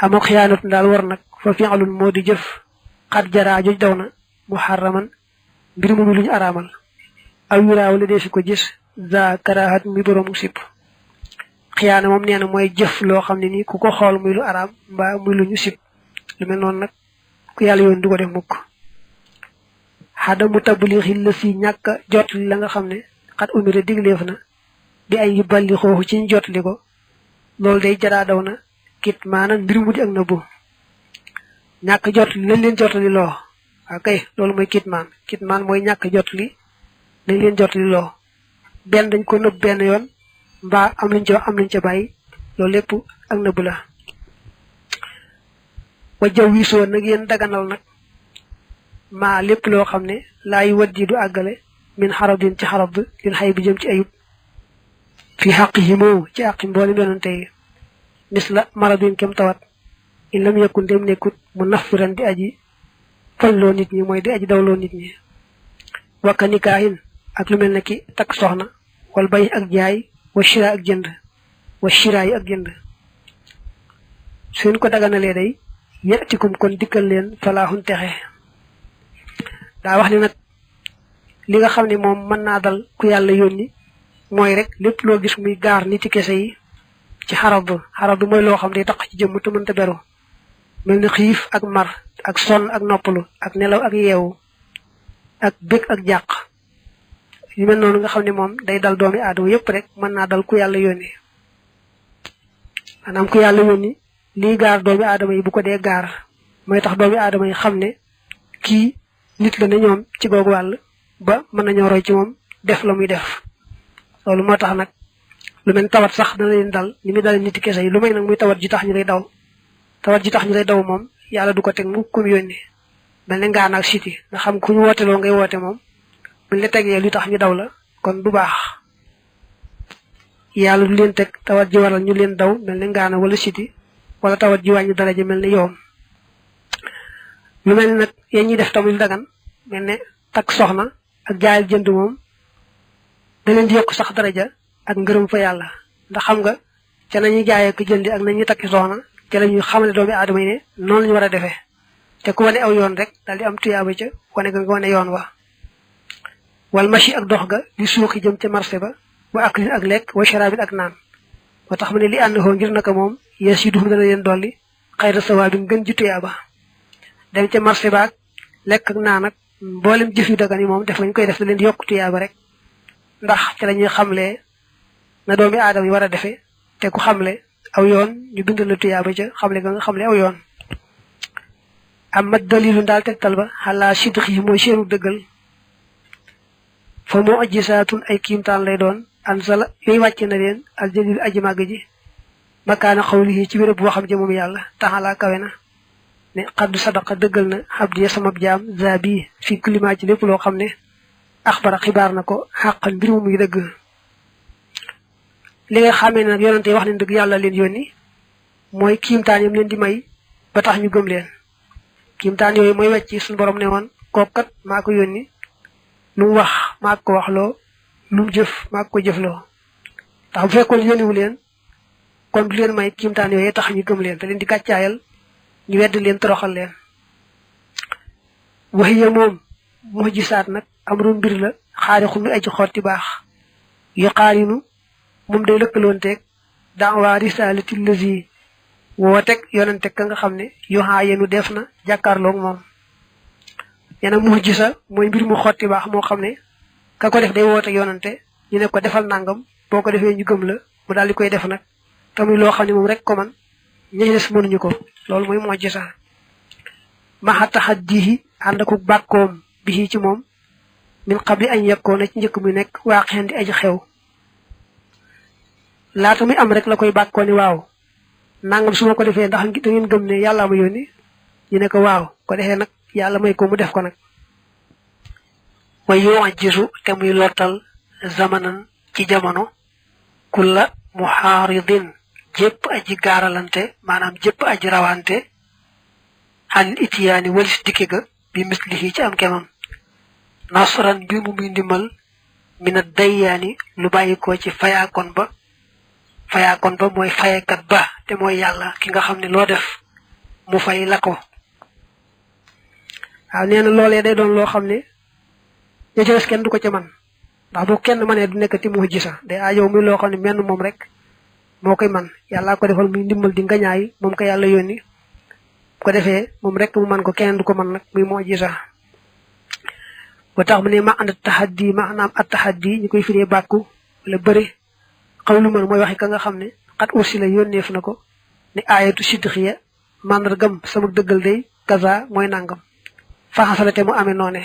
amoo xiyaanatu daal war nag fa fi'lun moo di jëf xat jaraa joj daw na muharraman mbir mu luñu araamal aw yuraaw la deesi ko gis za karahat mi boroomu sipp xiyaana moom nee na mooy jëf loo xam ne nii ku ko xool muy lu araam mbaa muy lu ñu sib lu mel noonu nag ku yàlla yoon du ko def mukk xada mu tablixi la si ñàkk jot li la nga xam ne xat umira digleef na bi ay yu balli xooxu ci ñu jot li ko loolu day jaraa daw na kit maanaam mbir mu di ak na bu ñàkk jot li lañ leen jot li loo kay loolu mooy kit maan mooy ñàkk jot li lañ leen jot li loo benn dañ ko nëbb benn yoon mbaa am luñ ca bàyyi loolu lépp ak nëbb la wa jaw wiisoo nag yéen daganal nag maa lépp loo xam ne laay wat ji du àggale min xarabin ci xarab lin xay bi jëm ci ayub fi xaq yi moo ci àqi mboolem yonante yi mis la maradin kem tawat in lam yakun dem nekkut mu nafiran di aji falloo nit ñi mooy di aji dawloo nit ñi wakka nikaahin ak lu mel ne ki takk soxna wal bay ak jaay wa shira ak jënd wa shira yi ak jënd suñ ko daganalee day yatikum kon dikkal leen falaaxun texe daa wax ne nag li nga xam ne moom mën naa dal ku yàlla yónni mooy rek lépp loo gis muy gaar niti kese yi ci xarab mooy loo xam ne taq ci jëmm te mënta beru mel ni xiif ak mar ak sonn ak noppalu ak nelaw ak yeewu ak bëgg ak jàq yu mel noonu nga xam ne moom day dal doomi aadama yépp rek mën naa dal ku yàlla yónni maanaam ku yàlla yónni lii gaar doomi aadama yi bu ko dee gaar mooy tax doomi aadama yi xam ne kii nit la ne ñoom ci googu wàll ba mën nañoo roy ci moom def la muy def loolu moo tax nag lu mel tawat sax dana leen dal ni muy dale nit kese yi lu may nag muy tawat ji tax ñu lay daw tawat ji tax ñu lay daw moom yàlla du ko teg mu kum yónni mel ne ngaan ak siti nga xam ku ñu wooteloo ngay woote moom buñ la tegee lu tax ñu daw la kon du baax yàlla du leen teg tawat ji waral ñu leen daw mel ne ngaana wala siti wala tawat ji wàññi daraja mel ne yoom lu mel ne nag yéen ñuy def tamit dagan mel ne takk soxna ak jaayal jënd moom da leen di yokk sax daraja ak ngërëm fa yàlla ndax xam nga ca nañuy jaayee ko jëndi ak nañuy takki soxna ca la ñuy xamale doomi aadama yi ne noonu lañu war a defee te ku wane aw yoon rek daal di am tuyaaba ca wane ga nga wane yoon wa wal machi ak dox ga di suuxi jëm ca marché ba wa aklin ak lekk wa sharabin ak naan moo tax mu ne li ànd xoo ngir naka moom yes yi duxum dana leen dolli xayra sawaabi ngën ji tuyaaba dem ca marché ba ak lekk ak naan ak mboolem jëf yu dagan yi moom def lañ koy def da leen di yokk tuyaaba rek ndax ca la ñuy xamlee na doomi aadama yi war a defee te ku xamle aw yoon ñu bindal la tuyaaba ca xamle ga nga xamle aw yoon am ma dalilu daal tegtal ba xalaa sidq yi mooy seenu dëggal fa moo ajjisaatun ay kiimtaan lay doon ansala yooyu wàcce na leen al jalil aji màgg ji makaana xawlihi ci wéréb boo xam ja moom yàlla taxalaa kawe na ne xaddu sadaqa dëggal na xabdiya samab jaam zabi fi climat ci lépp loo xam ne axbara xibaar na ko xàqan mbir mu muy dëgg li nga xamee ne nag yonante wax ne dëgg yàlla leen yónni mooy kiimtaan yam leen di may ba tax ñu gëm leen kiimtaan yooyu mooy wecci suñu borom ne woon kookat maa ko yónni lu mu wax maa ko waxloo lu mu jëf maa ko jëfloo ndax bu fekkoon yónniwu leen kon du leen may kiimtaan yooyu tax ñu gëm leen te leen di gàccaayal ñu wedd leen toroxal leen waxiya moom mujisaat nag amru mbir la xaarixu mi aji xotti baax yu xaarinu moom day lëkkaloonteeg daawa risalati lazi woo teg yonante ka nga xam ne yoxaa yenu def na jàkkaarloog moom yena mujisa mooy mbir mu xotti baax moo xam ne ka ko def day woote yonante ñu ne ko defal nangam boo ko defee ñu gëm la mu daal di koy def nag tamuy loo xam ne moom rek ko man ñi des mënuñu ko loolu mooy mujisa maxa taxaddihi ànd ak bàkkoom bi ci moom min qabli añ yekkoona ci njëkk muy nekk waa xeen di aji xew laata muy am rek la koy bàkkoo ni waaw nangam su ma ko defee ndax da ngeen gëm ne yàlla ma yónni ñu ne ko waaw ko defee nag yàlla may ko mu def ko nag way yoo jisu te muy lottal zamanan ci jamono kulla muhaaridin jépp aji gaaralante maanaam jépp aji rawante xan itiyaani walis dikki ga bi mislihi ci am kemam nasran bi mu muy ndimbal mina dayyaani lu bàyyi ko ci fayaakoon ba mooy fayekat ba te mooy yàlla ki nga xam ne loo def mu fay la ko waaw nee na loolee day doon loo xam ne ña ca des kenn du ko ca man ndax bu kenn mënee du nekkati mu'jiza day aajow muy loo xam ne menn moom rek moo koy man yàllaa ko defal muy ndimbal di ngañaay moom ko yàlla yónni bu ko defee moom rek mu man ko keneen du ko man nag muy mu'jiza ba tax mu ne ma ànd tahaddi maanaam at tahaddi ñu koy firee bàkku la bëri xaw lu mën mooy waxi ka nga xam ne xat ursi la yónneef na ko ne aayatu sidqiya màndargam sama dëggal day kaza mooy nangam faxasalate mu amee noone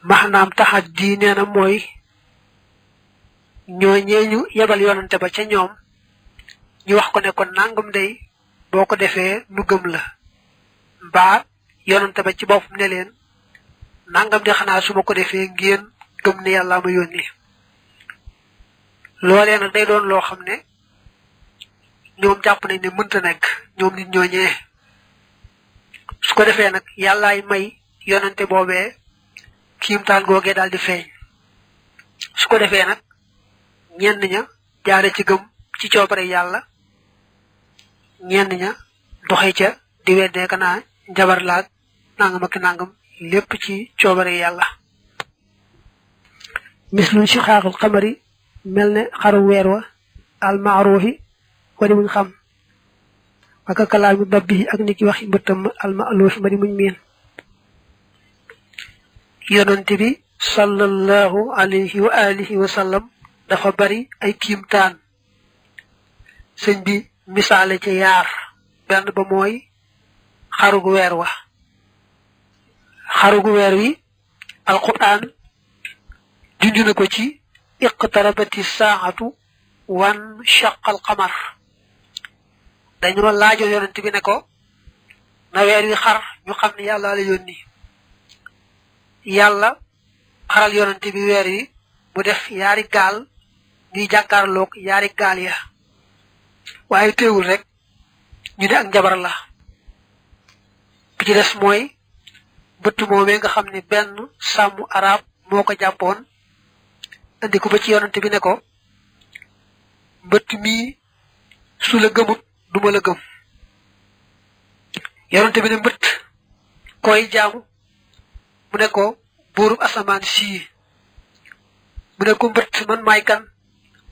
maanaam tahaddi nee na mooy ñooñee ñu yebal yonante ba ca ñoom ñu wax ko ne ko nangam day boo ko defee nu gëm la mbaa yonante ba ci boppam ne leen nangam di xanaa su ma ko defee ngeen gëm ne yàlla ma yónni loolee nag day doon loo xam ne ñoom jàpp nañ ne mënta nekk ñoom nit ñooñee su ko defee nag yàllaay may yonante boobee kiimtaan googee daal di feeñ su ko defee nag ñenn ña jaare ci gëm ci coobare yàlla ñenn ña doxe ca di weddee ka naa njabar laag nangam ak nangam lépp ci coobare yàlla mislu si xaaxul xamari mel ne xaru weer wa almaaruufi wadi muñ xam waka kalaami dabbi ak ni ki waxi mbëttam almaaluufi ma di muñ miin yonante bi sallallahu alayhi wa alihi wa sallam dafa bari ay kiimtaan sëñ bi misaale ca yaar benn ba mooy xarugu weer wa xarugu weer wi alquran junj na ko ci iqtarabati saatu wan shaqal qamar dañoo laajoon yonent bi ne ko na weer wi xar ñu xam ne yàlla la yónni yàlla xaral yonent bi weer wi mu def yaari gaal ñuy jàkkaarloog yaari gaal ya waaye teewul rek ñu ne ak njabar la bi ci des mooy bëtt moomee nga xam ne benn sàmmu arab moo ko jàppoon andi ko ba ci yonante bi ne ko mbëtt mii su la gëmut duma la gëm yonante bi ne mbëtt koy jaamu mu ne ko buurub asamaan sii mu ne ko mbëtt man maay kan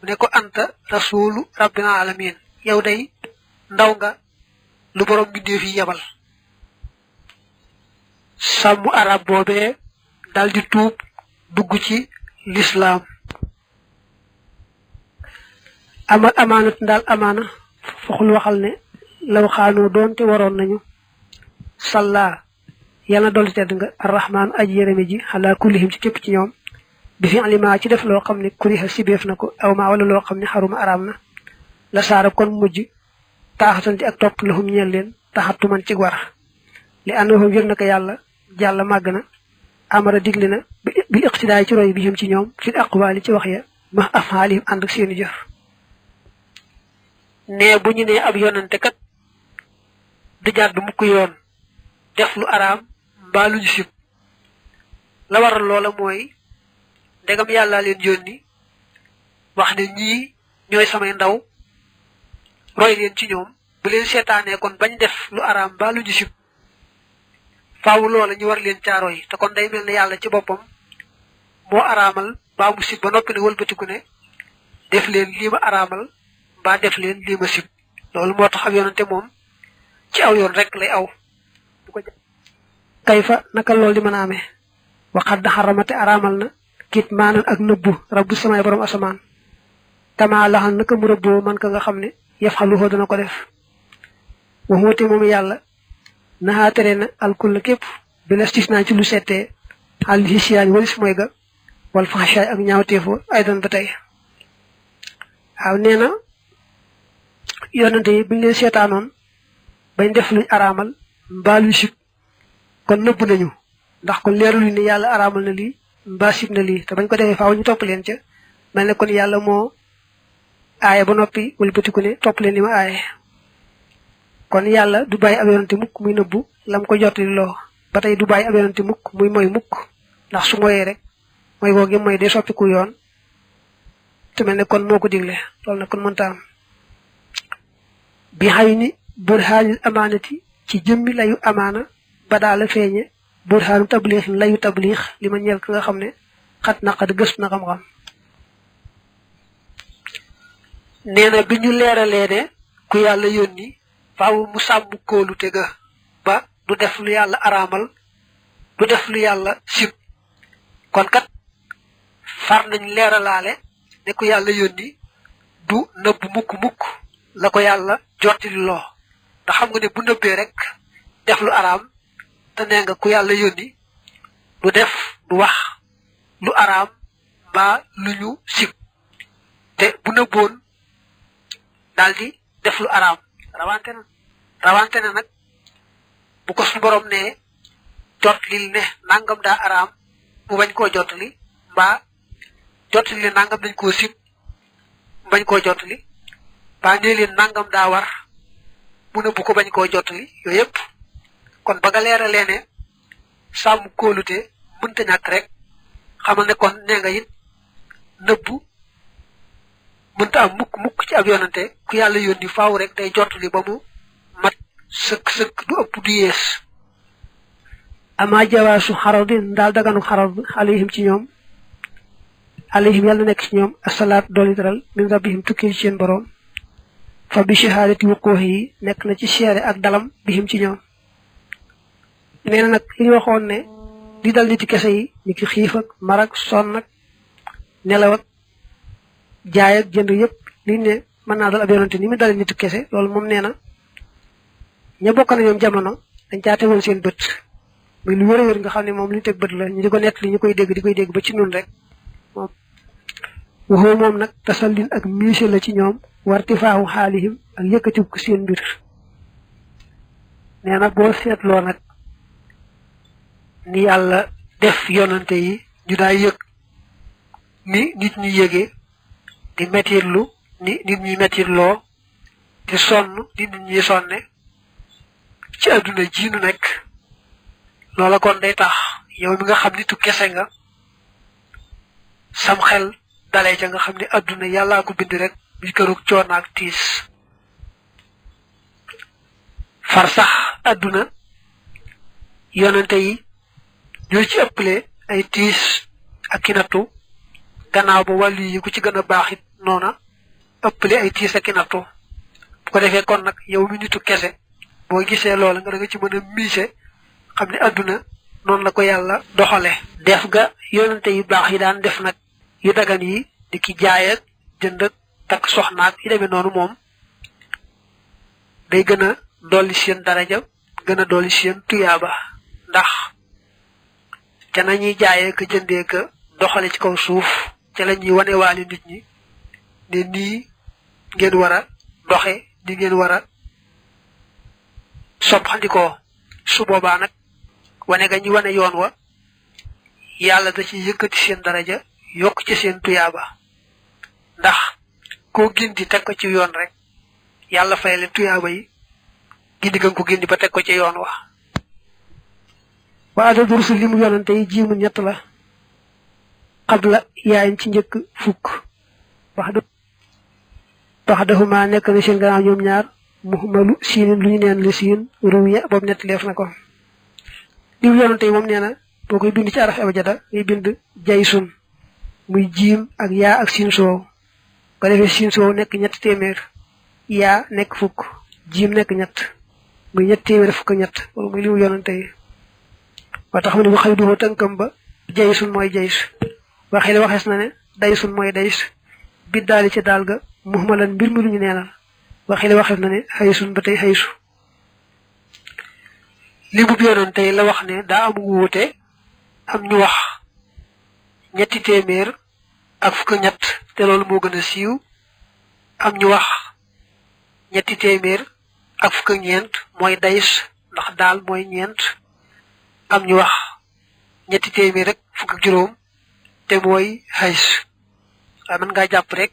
mu ne ko anta rasulu rabbil alamin yow day ndaw nga lu borom bindee fi yebal sàmmu arab boobee dal di tuub dugg ci lislaam amal amaanat daal amaana foxul waxal ne law xaanoo doonte waroon nañu salla yàlla dolli tedd nga arrahmaan aji yërëme ji xalaa kullihim ci képp ci ñoom bi fi alima ci def loo xam ne kuriha sibeef na ko aw maa wala loo xam ne xaruma araam na la saara kon mujj taaxatanti ak topp lahum ñeel leen taxattu man ci war li àndoon ngir naka yàlla jàlla màgg na amara digle na bil iqtidaay ci roy bihim ci ñoom fil aqwaali ci wax ya ma afaalihim ànd ak seeni jëf ne bu ñu nee ab yonante kat du jàdd mukk yoon def lu araam mbaa lu ñu sib la waral loola mooy ndegam yàlla leen yónni wax ne ñii ñooy samay ndaw roy leen ci ñoom bu leen seetaanee kon bañ def lu araam mbaa lu ñu sib faawu loola ñu war leen caaro yi te kon day mel ne yàlla ci boppam moo araamal mbaa mu sib ba noppi ne wëlbatiku ne def leen lii ma araamal mbaa def leen lii ma sib loolu moo tax ab yonante moom ci aw yoon rek lay aw bu ko kayfa naka loolu di mën a amee waxat da xaramate araamal na kit maanan ak nëbbu rabbu samay borom asamaan kama laxal naka mu rëbboo man ka nga xam ne yaf xaluxoo dana ko def waxuute moom yàlla naxaa tere na alkulla képp bi lestis naa ci lu settee xal hisiyaan walis mooy ga wal faxashaay ak ñaawteefoo ay doon ba tey waaw nee na yonante yi buñ leen seetaanoon bañ def luñ araamal mbaa luñ sib kon nëbb nañu ndax kon leerul ne yàlla araamal na lii mbaa sib na lii te bañ ko defee faaw ñu topp leen ca mel ne kon yàlla moo aaye ba noppi wala bëtiku ne topp leen li ma aaye kon yàlla du bàyyi ab yonante mukk muy nëbbu lam ko jottali loo ba tey du bàyyi ab yonante mukk muy moy mukk ndax su moyee rek mooy googi mooy day soppiku yoon te mel ne kon moo ko digle loolu nag kon mënta am bi xay ni burhaanil amaanati ci jëmmi layu amaana badaa la feeñe burhaanu tabliix layu tabliix li ma ñeel ka nga xam ne xat naqad gëstu na xam-xam nee na bi ñu leeralee ne ku yàlla yónni faaw mu sàmm kóolute ga ba du def lu yàlla araamal du def lu yàlla sib kon kat far nañ leeralaale ne ku yàlla yónni du nëbb mukk la ko yàlla jottali loo ndax xam nga ne bu nëbbee rek def lu araam te nee nga ku yàlla yónni du def du wax lu araam mbaa lu ñu sib te bu nëbboon daldi def lu araam rawante na nag bu ko suñu borom ne jotlil ne nangam daa araam mu bañ koo jottali mbaa jottali ne nangam dañ koo sib mu bañ koo jottali mbaa nee leen nangam daa war mu ne bu ko bañ koo jottali yooyu yëpp kon ba nga leeralee ne sàmm kóolute mënta ñàkk rek xamal ne kon nee nga it nëbbu mënta am mukk ci ab yonante ku yàlla yónni faaw rek day jottali ba mu mat sëkk du ëpp du yees ama jawaasu xaradin daal daganu xarad alayhim ci ñoom alayhim yàlla nekk ci ñoom asalaat dooli daral min rabbihim tukkee ci seen boroom fa bi shahaadati wuquux yi nekk na ci seere ak dalam bihim ci ñoom nee na nag li ñu waxoon ne li dal niti kese yi ni ki xiif ak mar ak sonn ak nelaw ak jaay ak jënd yëpp liñ ne mën naa dal ab yonante ni mu dal niti kese loolu moom nee na ña bokk na ñoom jamono dañ caa tegoon seen bët muy lu wér a wér nga xam ne moom li ñu teg bët la ñu di ko nett li ñu koy dégg di koy dégg ba ci nun rek moom waxoo moom nag tasallin ak miise la ci ñoom warti faaxu xaalihim ak yëkkati ko seen mbir nee na boo seetloo nag ni yàlla def yonante yi ñu daa yëg ni nit ñi yëgee di mettirlu ni nit ñi mettirloo di sonn di nit ñi sonne ci adduna ji nu nekk loola kon day tax yow mi nga xam nitu kese nga sam xel dalee ca nga xam ne adduna yàllaa ko bind rek bi kërug coono ak tiis far sax adduna yonante yi ñoo ci ëpple ay tiis ak kinatu gannaaw ba wàllu yi ku ci gën a baax it noona ëpple ay tiis ak kinatu bu ko defee kon nag yow mi nitu kese boo gisee loola nga da nga ci mën a miise xam ne adduna noonu la ko yàlla doxale def ga yonante yu baax yi daan def nag yu dagan yi di ki jaay ak jënd ak takk soxnaak yi demee noonu moom day gën a dolli seen daraja gën a dolli seen tuyaaba ndax ca nañuy jaayee ka jëndee ka doxale ci kaw suuf ca la ñuy wane waale nit ñi ne nii ngeen war a doxe ni ngeen war a soppandikoo su boobaa nag wane ga ñu wane yoon wa yàlla da ci yëkkati seen daraja yokk ci seen tuyaaba ndax koo gindi teg ko ci yoon rek yàlla fay leen tuyaaba yi gindi nga ko gindi ba teg ko ci yoon wa waa adadu rusul li mu yonante yi jiimu ñett la xabla yaayin ci njëkk fukk wax daxuma nekk na seen gannaaw ñoom ñaar muhmalu siinin lu ñu neen la siin ruwiya boobu nett leef na ko li mu yonante yi moom nee na boo koy bind ci araf abajada ngay bind jaysun muy jiim ak yaa ak siin soow ko defee siin soow nekk ñett téeméer yaa nekk fukk jiim nekk ñett muy ñett téeméer fukk ñett loolu muy li mu yonante yi wa tax mu ne bu xëy duhoo tënkam ba jaysun mooy jays waxee waxees na ne daysun mooy days biddaali ci daal ga muhmalan mbir mi lu ñu neenal waxee waxees na ne xaysun ba tey xaysu li mu yonante yi la wax ne daa am wuute am ñu wax ñetti téeméer ak fukk ñett te loolu moo gën a siiw am ñu wax ñetti téeméer ak fukk ñeent mooy days ndax daal mooy ñeent am ñu wax ñetti téeméer rek fukk ak juróom te mooy xays waaye mën ngaa jàpp rek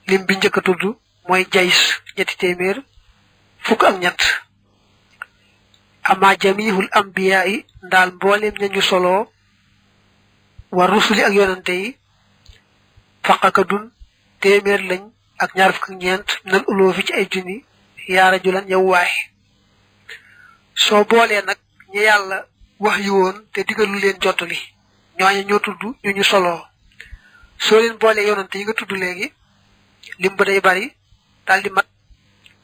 lim bi njëkk a tudd mooy jays ñetti téeméer fukk ak ñett ama jamihul ambiya yi ndaal mbooleem ñañu soloo wa rusuli ak yonante yi faqaka dun téeméer lañ ak ñaar fukk ak ñeent nan uloo fi ci ay junni yaa rajulan yow waay soo boolee nag ñu yàlla wax yu woon te digalu leen jottali ñooñu ñoo tudd ñu ñu soloo soo leen boolee yonante yi nga tudd léegi lim ba day bari daal di mat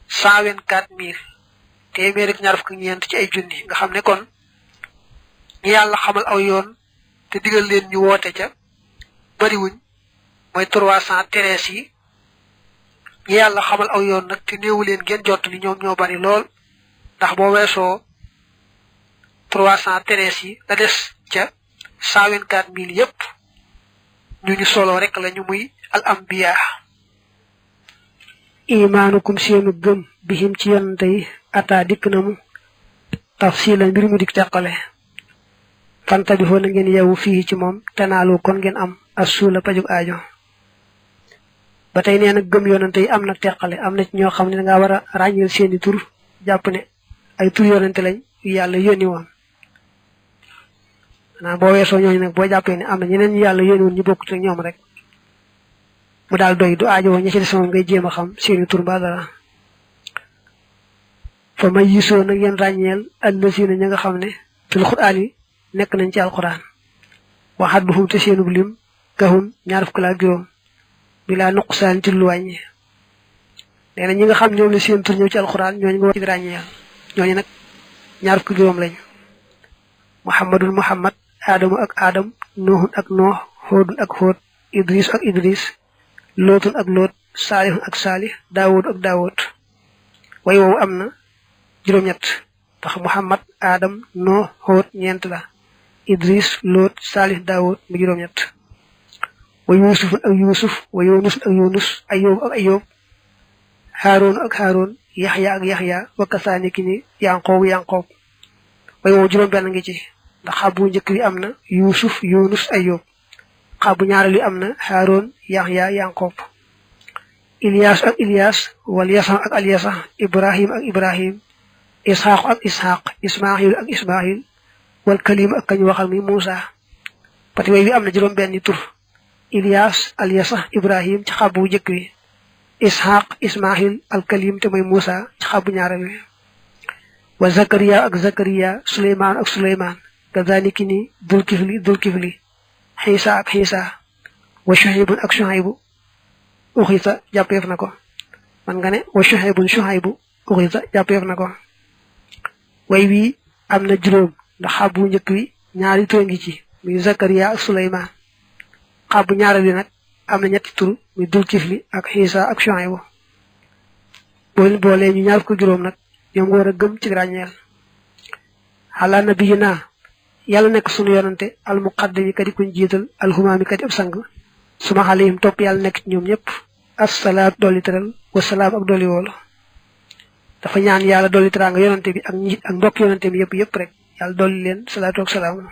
124 000 téeméer ak ñaar fukk ñeent ci ay junni nga xam ne kon ñi yàlla xamal aw yoon te digal leen ñu woote ca bariwuñ mooy 313 yi ñi yàlla xamal aw yoon nag te néewu leen ngeen jottali ñoom ñoo bari lool ndax boo weesoo 313 yi la des ca 124 000 yépp ñu solo rek la ñu muy al anbiya imaanukum seenu gëm bihim ci yonante yi ata dikk na mu tafsilan mbir mu dik teqale fanta bi foo na ngeen yewu fii ci moom tenaalu kon ngeen am assuula pajug aajo ba tey nee na gëm yonante yi am na teqale am na ci ñoo xam ne dangaa war a ràññeel seeni tur jàpp ne ay tur yonante lañ yu yàlla yónni woon maanaam boo weesoo ñooñu nag boo jàppee ne am na ñeneen ñu yàlla yónni woon ñu bokkut ak ñoom rek mu daal doy du aajo woo ña ci des moom ngay jéem a xam seeni tur ba dara fa may yisoo nag yéen ràññeel allazina ña nga xam ne fil qur'aan yi nekk nañ ci alquran waxat bu fum te seenub lim kahum ñaar fukk la ak juróom bi laa nuqsaan ci lu wàññi nee na ñi nga xam ñoom la seen tur ñëw ci alquran ñooñu nga war ci ràññeel ñooñu nag ñaar fukk juróom lañu muhammadun muhammad aadamu ak aadam noohun ak nooh hóodun ak hóod idris ak idris lootun ak loot saalihun ak saalih daawud ak daawud way woowu am na juróom-ñett ndax muhammad aadam nooh hóod ñeent la idris loot saalih daawud mu juróom-ñett wa yusufun ak yusuf wa yunus ak yunus ayub ak ayub haarun ak haarun yaxya ak yaxya wa kasaani ki ni yanqoob yanqoob way woowu juróom-benn ngi ci ndax xabu njëkk bi am na yusuf yunus ayub xabu ñaareel bi am na haarun yaxya yanqoob ilyas ak ilyas wal yasa ak alyasa ibrahim ak ibrahim ishaq ak ishaq ismail ak ismail wal kalim ak kañ waxal mi musa pati way bi am na juróom-benn tur ilyas alyasa ibrahim ci xabu njëkk bi ishaq ismail al kalim te mooy musa ci xabu ñaareel bi wa zakariya ak zakariya suleyman ak suleyman kazaliki ni dulkifli xiisa ak xiisa wa shuhaybun ak shuhaybu uxisa jàppeef na ko man nga ne wa shuhaybu uxisa jàppeef na ko way wi am na juróom ndax xabu njëkk wi ñaari tur ngi ci muy zakariya ak suleyman xabu ñaareel bi nag am na ñetti tur muy dulkifli ak xiisa ak shuhaybu boo boolee ñu ñaar ko juróom nag ñoom nga war a gëm ci ràññeel ala nabiyina yàlla nekk sunu yonante al muqaddami kadi kuñ jiital alhumaami kadi ab sang suma alayhim topp yàlla nekk ci ñoom ñëpp assalaat dolli tëral wasalaam ak dolli woolu dafa ñaan yàlla dolli tëraa nga yonante bi ak mbokk yonante bi yëpp rek yàlla dolli leen salaatu ak salaam